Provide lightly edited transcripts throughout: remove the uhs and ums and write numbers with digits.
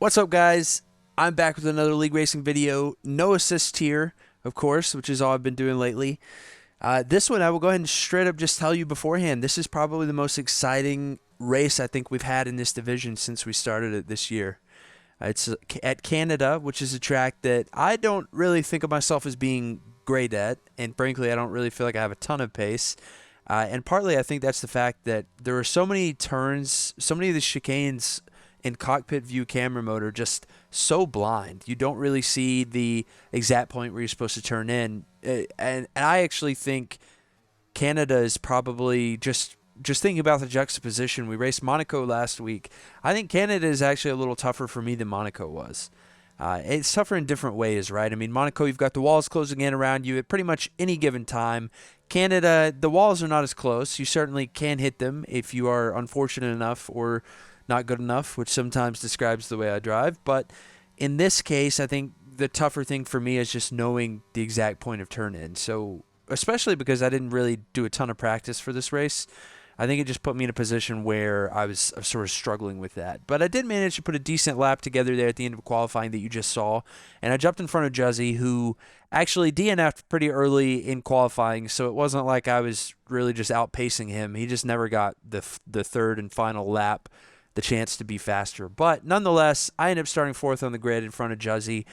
What's up, guys? I'm back with another league racing video. No assist here, of course, which is all I've been doing lately. This one, I will go ahead and straight up just tell you beforehand. This is probably the most exciting race I think we've had in this division since we started it this year. It's at Canada, which is a track that I don't really think of myself as being great at, and frankly, I don't really feel like I have a ton of pace. And partly, I think that's the fact that there are so many turns, so many of the chicanes in cockpit view camera mode are just so blind. You don't really see the exact point where you're supposed to turn in. And I actually think Canada is probably just thinking about the juxtaposition. We raced Monaco last week. I think Canada is actually a little tougher for me than Monaco was. It's tougher in different ways, right? I mean, Monaco, you've got the walls closing in around you at pretty much any given time. Canada, the walls are not as close. You certainly can hit them if you are unfortunate enough or not good enough, which sometimes describes the way I drive. But in this case, I think the tougher thing for me is just knowing the exact point of turn in. So, especially because I didn't really do a ton of practice for this race, I think it just put me in a position where I was sort of struggling with that. But I did manage to put a decent lap together there at the end of qualifying that you just saw. And I jumped in front of Juzzy, who actually DNF'd pretty early in qualifying. So it wasn't like I was really just outpacing him. He just never got the third and final lap, the chance to be faster. But nonetheless, I ended up starting fourth on the grid in front of Juzzy.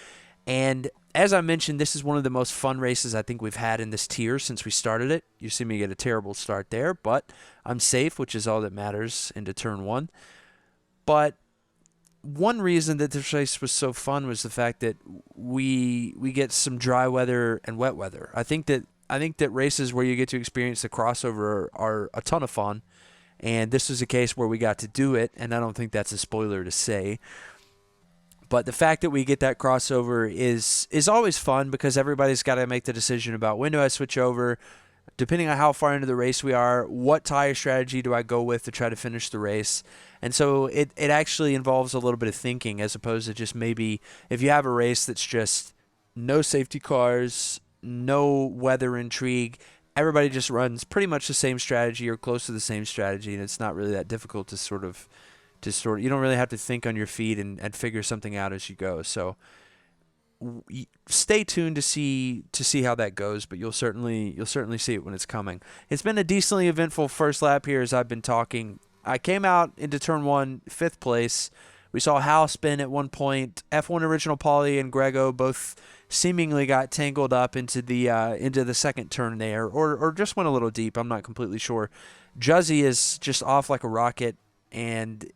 And as I mentioned, this is one of the most fun races I think we've had in this tier since we started it. You see me get a terrible start there, but I'm safe, which is all that matters into turn one. But one reason that this race was so fun was the fact that we get some dry weather and wet weather. I think that races where you get to experience the crossover are a ton of fun, and this was a case where we got to do it, and I don't think that's a spoiler to say. But the fact that we get that crossover is always fun because everybody's got to make the decision about when do I switch over, depending on how far into the race we are, what tire strategy do I go with to try to finish the race. And so it actually involves a little bit of thinking as opposed to just maybe if you have a race that's just no safety cars, no weather intrigue, everybody just runs pretty much the same strategy or close to the same strategy, and it's not really that difficult to sort of you don't really have to think on your feet and figure something out as you go. So stay tuned to see how that goes, but you'll certainly see it when it's coming. It's been a decently eventful first lap here as I've been talking. I came out into turn one, 5th place. We saw Hal spin at one point. F1 Original Paulie and Grego both seemingly got tangled up into the second turn there, or just went a little deep. I'm not completely sure. Juzzy is just off like a rocket, and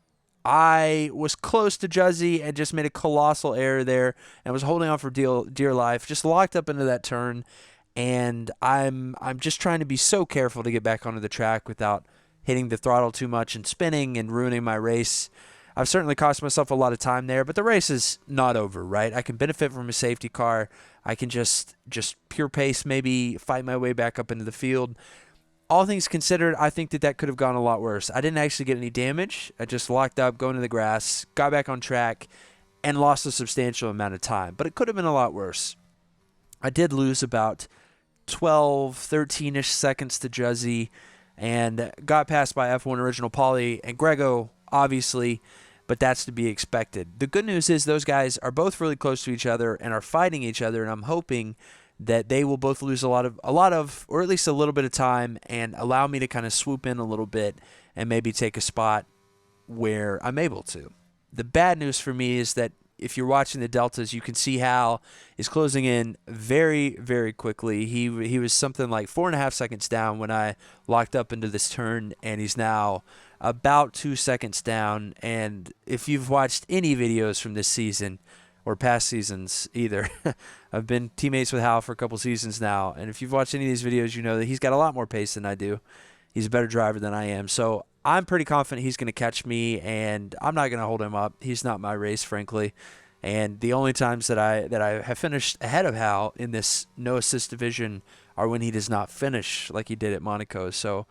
I was close to Juzzy and just made a colossal error there and was holding on for dear life. Just locked up into that turn, and I'm just trying to be so careful to get back onto the track without hitting the throttle too much and spinning and ruining my race. I've certainly cost myself a lot of time there, but the race is not over, right? I can benefit from a safety car. I can just pure pace, maybe fight my way back up into the field. All things considered, I think that could have gone a lot worse. I didn't actually get any damage. I just locked up, going to the grass, got back on track, and lost a substantial amount of time. But it could have been a lot worse. I did lose about 12, 13-ish seconds to Juzzy and got passed by F1 Original Paulie and Grego, obviously, but that's to be expected. The good news is those guys are both really close to each other and are fighting each other, and I'm hoping that they will both lose a lot of, or at least a little bit of time and allow me to kind of swoop in a little bit and maybe take a spot where I'm able to. The bad news for me is that if you're watching the deltas, you can see Hal is closing in very, very quickly. He was something like 4.5 seconds down when I locked up into this turn, and he's now about 2 seconds down. And if you've watched any videos from this season, or past seasons either. I've been teammates with Hal for a couple seasons now, and if you've watched any of these videos, you know that he's got a lot more pace than I do. He's a better driver than I am, so I'm pretty confident he's going to catch me, and I'm not going to hold him up. He's not my race, frankly. And the only times that I have finished ahead of Hal in this no assist division are when he does not finish like he did at Monaco. So,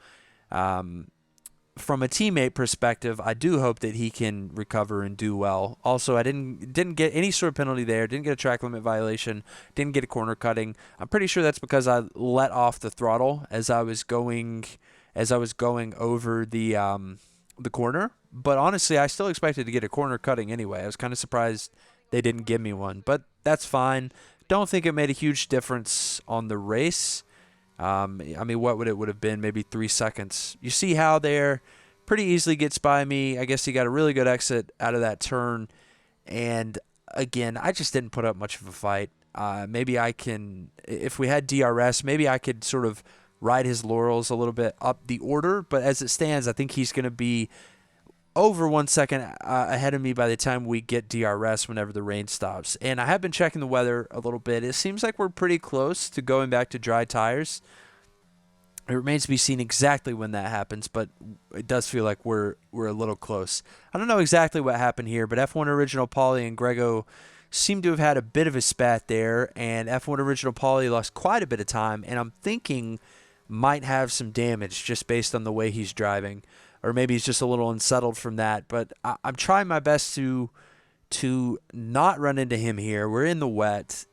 from a teammate perspective, I do hope that he can recover and do well. Also, I didn't get any sort of penalty there. Didn't get a track limit violation. Didn't get a corner cutting. I'm pretty sure that's because I let off the throttle as I was going over the corner, But honestly, I still expected to get a corner cutting anyway. I was kind of surprised they didn't give me one, but that's fine. Don't think it made a huge difference on the race. I mean, what would have been? Maybe 3 seconds. You see how there pretty easily gets by me. I guess he got a really good exit out of that turn. And again, I just didn't put up much of a fight. Maybe I can, if we had DRS, maybe I could sort of ride his laurels a little bit up the order. But as it stands, I think he's going to be over 1 second ahead of me by the time we get DRS whenever the rain stops. And I have been checking the weather a little bit. It seems like we're pretty close to going back to dry tires. It remains to be seen exactly when that happens, but it does feel like we're a little close. I don't know exactly what happened here, but F1 Original Paulie and Grego seem to have had a bit of a spat there, and F1 Original Paulie lost quite a bit of time, and I'm thinking might have some damage just based on the way he's driving, or maybe he's just a little unsettled from that. But I'm trying my best to not run into him here. We're in the wet.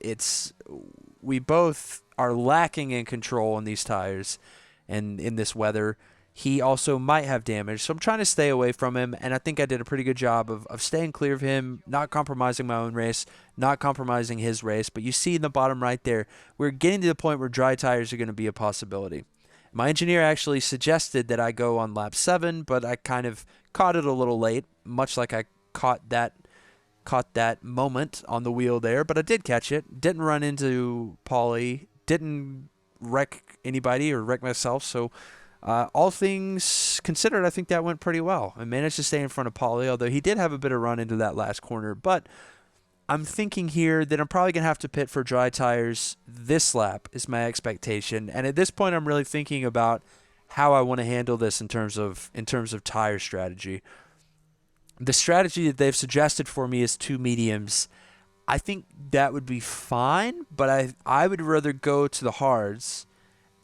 We both are lacking in control on these tires and in this weather. He also might have damage, so I'm trying to stay away from him, and I think I did a pretty good job of staying clear of him, not compromising my own race, not compromising his race. But you see in the bottom right there, we're getting to the point where dry tires are going to be a possibility. My engineer actually suggested that I go on lap 7, but I kind of caught it a little late, much like I caught that moment on the wheel there, but I did catch it. Didn't run into Paulie, didn't wreck anybody or wreck myself, so all things considered, I think that went pretty well. I managed to stay in front of Paulie, although he did have a bit of run into that last corner. But I'm thinking here that I'm probably going to have to pit for dry tires this lap is my expectation. And at this point, I'm really thinking about how I want to handle this in terms of tire strategy. The strategy that they've suggested for me is 2 mediums. I think that would be fine, but I would rather go to the hards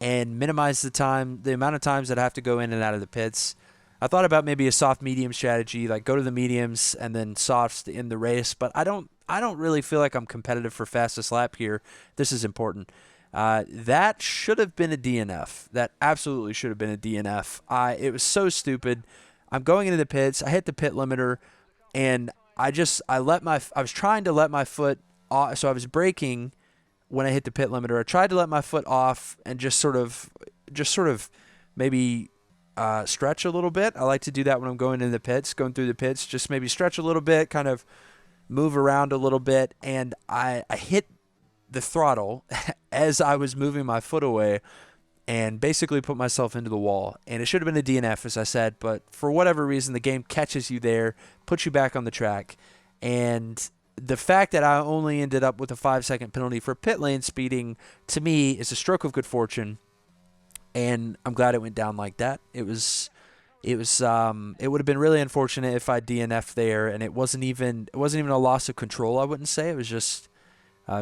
and minimize the amount of times that I have to go in and out of the pits. I thought about maybe a soft medium strategy, like go to the mediums and then softs in the race, but I don't really feel like I'm competitive for fastest lap here. This is important. That should have been a DNF. That absolutely should have been a DNF. It was so stupid. I'm going into the pits. I hit the pit limiter, and I was trying to let my foot off, so I was braking when I hit the pit limiter. I tried to let my foot off and just sort of maybe stretch a little bit. I like to do that when I'm going through the pits, just maybe stretch a little bit, kind of move around a little bit, and I hit the throttle as I was moving my foot away and basically put myself into the wall. And it should have been a DNF, as I said, but for whatever reason, the game catches you there, puts you back on the track. And the fact that I only ended up with a 5-second penalty for pit lane speeding, to me, is a stroke of good fortune. And I'm glad it went down like that. It would have been really unfortunate if I DNF'd there, and it wasn't even a loss of control, I wouldn't say. It was just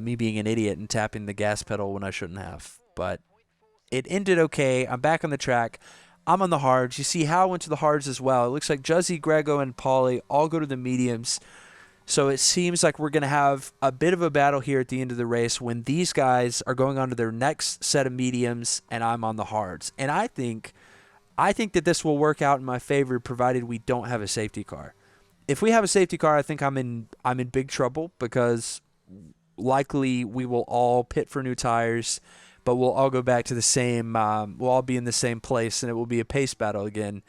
me being an idiot and tapping the gas pedal when I shouldn't have. But it ended okay. I'm back on the track. I'm on the hards. You see how I went to the hards as well. It looks like Juzzy, Grego, and Paulie all go to the mediums. So it seems like we're going to have a bit of a battle here at the end of the race when these guys are going on to their next set of mediums and I'm on the hards. And I think that this will work out in my favor provided we don't have a safety car. If we have a safety car, I think I'm in big trouble because likely we will all pit for new tires, but we'll all go back to the same, we'll all be in the same place, and it will be a pace battle again.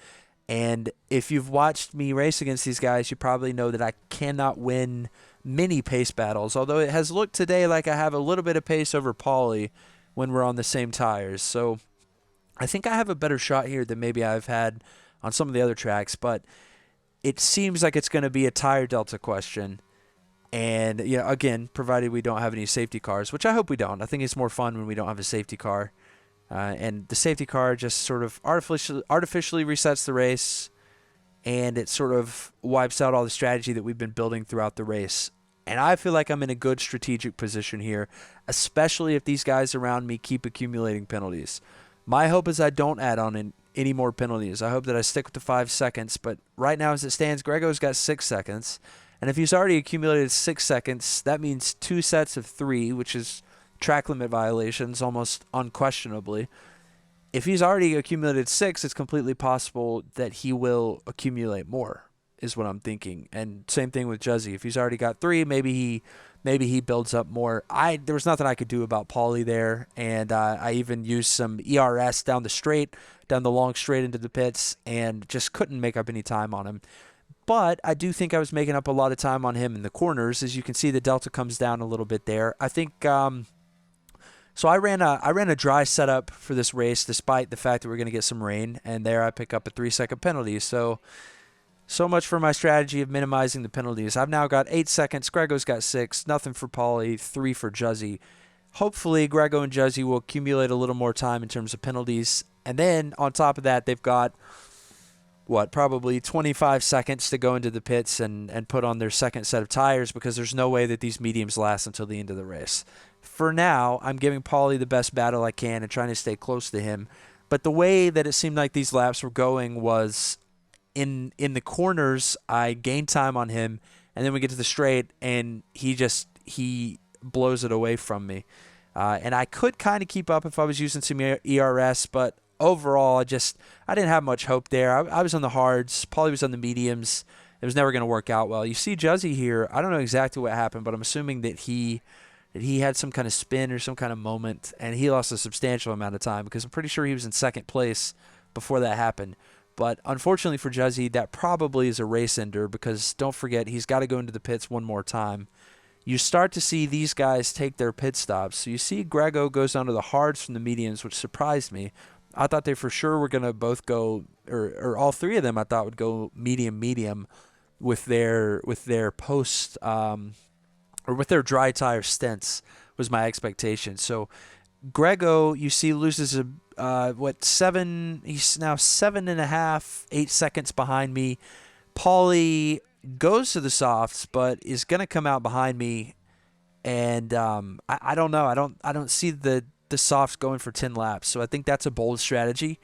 And if you've watched me race against these guys, you probably know that I cannot win many pace battles, although it has looked today like I have a little bit of pace over Paulie when we're on the same tires. So I think I have a better shot here than maybe I've had on some of the other tracks, but it seems like it's going to be a tire delta question. And, again, provided we don't have any safety cars, which I hope we don't. I think it's more fun when we don't have a safety car. And the safety car just sort of artificially resets the race, and it sort of wipes out all the strategy that we've been building throughout the race. And I feel like I'm in a good strategic position here, especially if these guys around me keep accumulating penalties. My hope is I don't add on any more penalties. I hope that I stick with the 5 seconds. But right now, as it stands, Grego's got 6 seconds. And if he's already accumulated 6 seconds, that means 2 sets of 3, which is track limit violations almost unquestionably. If he's already accumulated 6, it's completely possible that he will accumulate more. is what I'm thinking. And same thing with Juzzy. If he's already got 3, maybe he builds up more. There was nothing I could do about Paulie there, and I even used some ERS down the long straight into the pits, and just couldn't make up any time on him. But I do think I was making up a lot of time on him in the corners. As you can see, the delta comes down a little bit there. I think so. I ran a dry setup for this race, despite the fact that we're going to get some rain, and there I pick up a 3-second penalty. So much for my strategy of minimizing the penalties. I've now got 8 seconds. Grego's got 6. Nothing for Paulie. 3 for Juzzy. Hopefully, Grego and Juzzy will accumulate a little more time in terms of penalties. And then, on top of that, they've got, probably 25 seconds to go into the pits and put on their second set of tires, because there's no way that these mediums last until the end of the race. For now, I'm giving Paulie the best battle I can and trying to stay close to him. But the way that it seemed like these laps were going was in the corners, I gained time on him, and then we get to the straight, and he blows it away from me. And I could kind of keep up if I was using some ERS, but overall, I didn't have much hope there. I was on the hards. Paulie was on the mediums. It was never going to work out well. You see Juzzy here. I don't know exactly what happened, but I'm assuming that he had some kind of spin or some kind of moment, and he lost a substantial amount of time, because I'm pretty sure he was in second place before that happened. But unfortunately for Juzzy, that probably is a race ender, because don't forget, he's got to go into the pits one more time. You start to see these guys take their pit stops. So you see Grego goes onto the hards from the mediums, which surprised me. I thought they for sure were going to both go, or all 3 of them I thought would go medium with their post, or with their dry tire stints, was my expectation. So Grego, you see, loses he's now 7.5, 8 seconds behind me. Paulie goes to the softs, but is going to come out behind me. And I don't know. I don't see the softs going for 10 laps. So I think that's a bold strategy.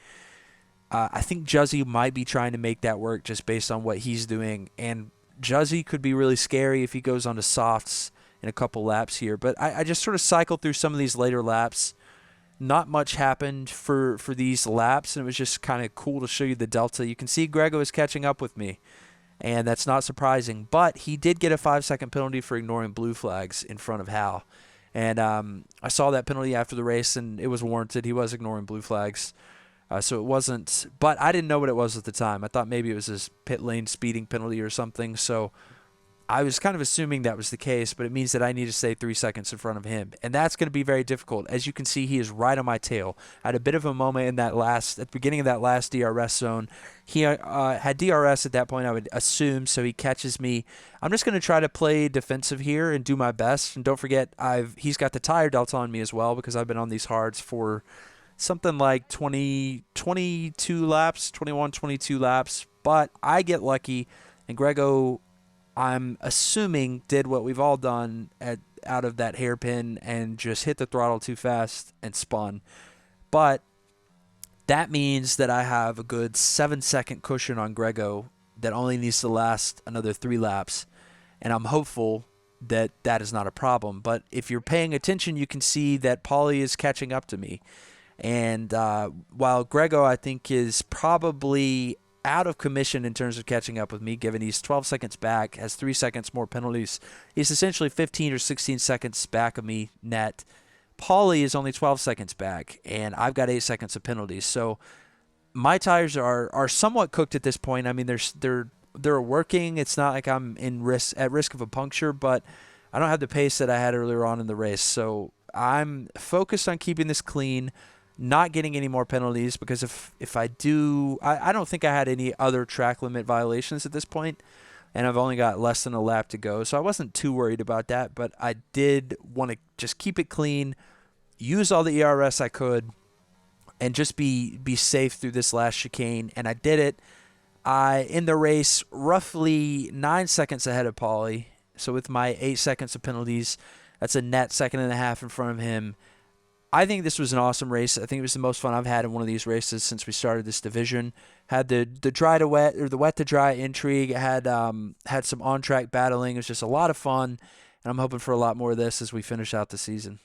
I think Juzzy might be trying to make that work just based on what he's doing. And Juzzy could be really scary if he goes on to softs in a couple laps here. But I just sort of cycled through some of these later laps. Not much happened for these laps, and it was just kind of cool to show you the delta. You can see Grego is catching up with me, and that's not surprising. But he did get a 5-second penalty for ignoring blue flags in front of Hal. And I saw that penalty after the race, and it was warranted. He was ignoring blue flags. So it wasn't, but I didn't know what it was at the time. I thought maybe it was his pit lane speeding penalty or something. So I was kind of assuming that was the case, but it means that I need to stay 3 seconds in front of him. And that's going to be very difficult. As you can see, he is right on my tail. I had a bit of a moment at the beginning of that last DRS zone. He had DRS at that point, I would assume, so he catches me. I'm just going to try to play defensive here and do my best. And don't forget, he's got the tire delta on me as well, because I've been on these hards for something like 22 laps, 21, 22 laps. But I get lucky, and Grego, I'm assuming, did what we've all done out of that hairpin and just hit the throttle too fast and spun. But that means that I have a good 7-second cushion on Grego that only needs to last another 3 laps. And I'm hopeful that that is not a problem. But if you're paying attention, you can see that Paulie is catching up to me. And while Grego, I think, is probably out of commission in terms of catching up with me, given he's 12 seconds back, has 3 seconds more penalties. He's essentially 15 or 16 seconds back of me net. Paulie is only 12 seconds back, and I've got 8 seconds of penalties. So my tires are somewhat cooked at this point. I mean, they're working. It's not like I'm at risk of a puncture, but I don't have the pace that I had earlier on in the race. So I'm focused on keeping this clean, not getting any more penalties, because if I do, I don't think I had any other track limit violations at this point, and I've only got less than a lap to go, so I wasn't too worried about that. But I did want to just keep it clean, use all the ERS I could, and just be safe through this last chicane, and I did it. In the race, roughly 9 seconds ahead of Paulie, so with my 8 seconds of penalties, that's a net 1.5 seconds in front of him. I think this was an awesome race. I think it was the most fun I've had in one of these races since we started this division. Had the dry to wet, or the wet to dry intrigue. Had some on track battling. It was just a lot of fun, and I'm hoping for a lot more of this as we finish out the season.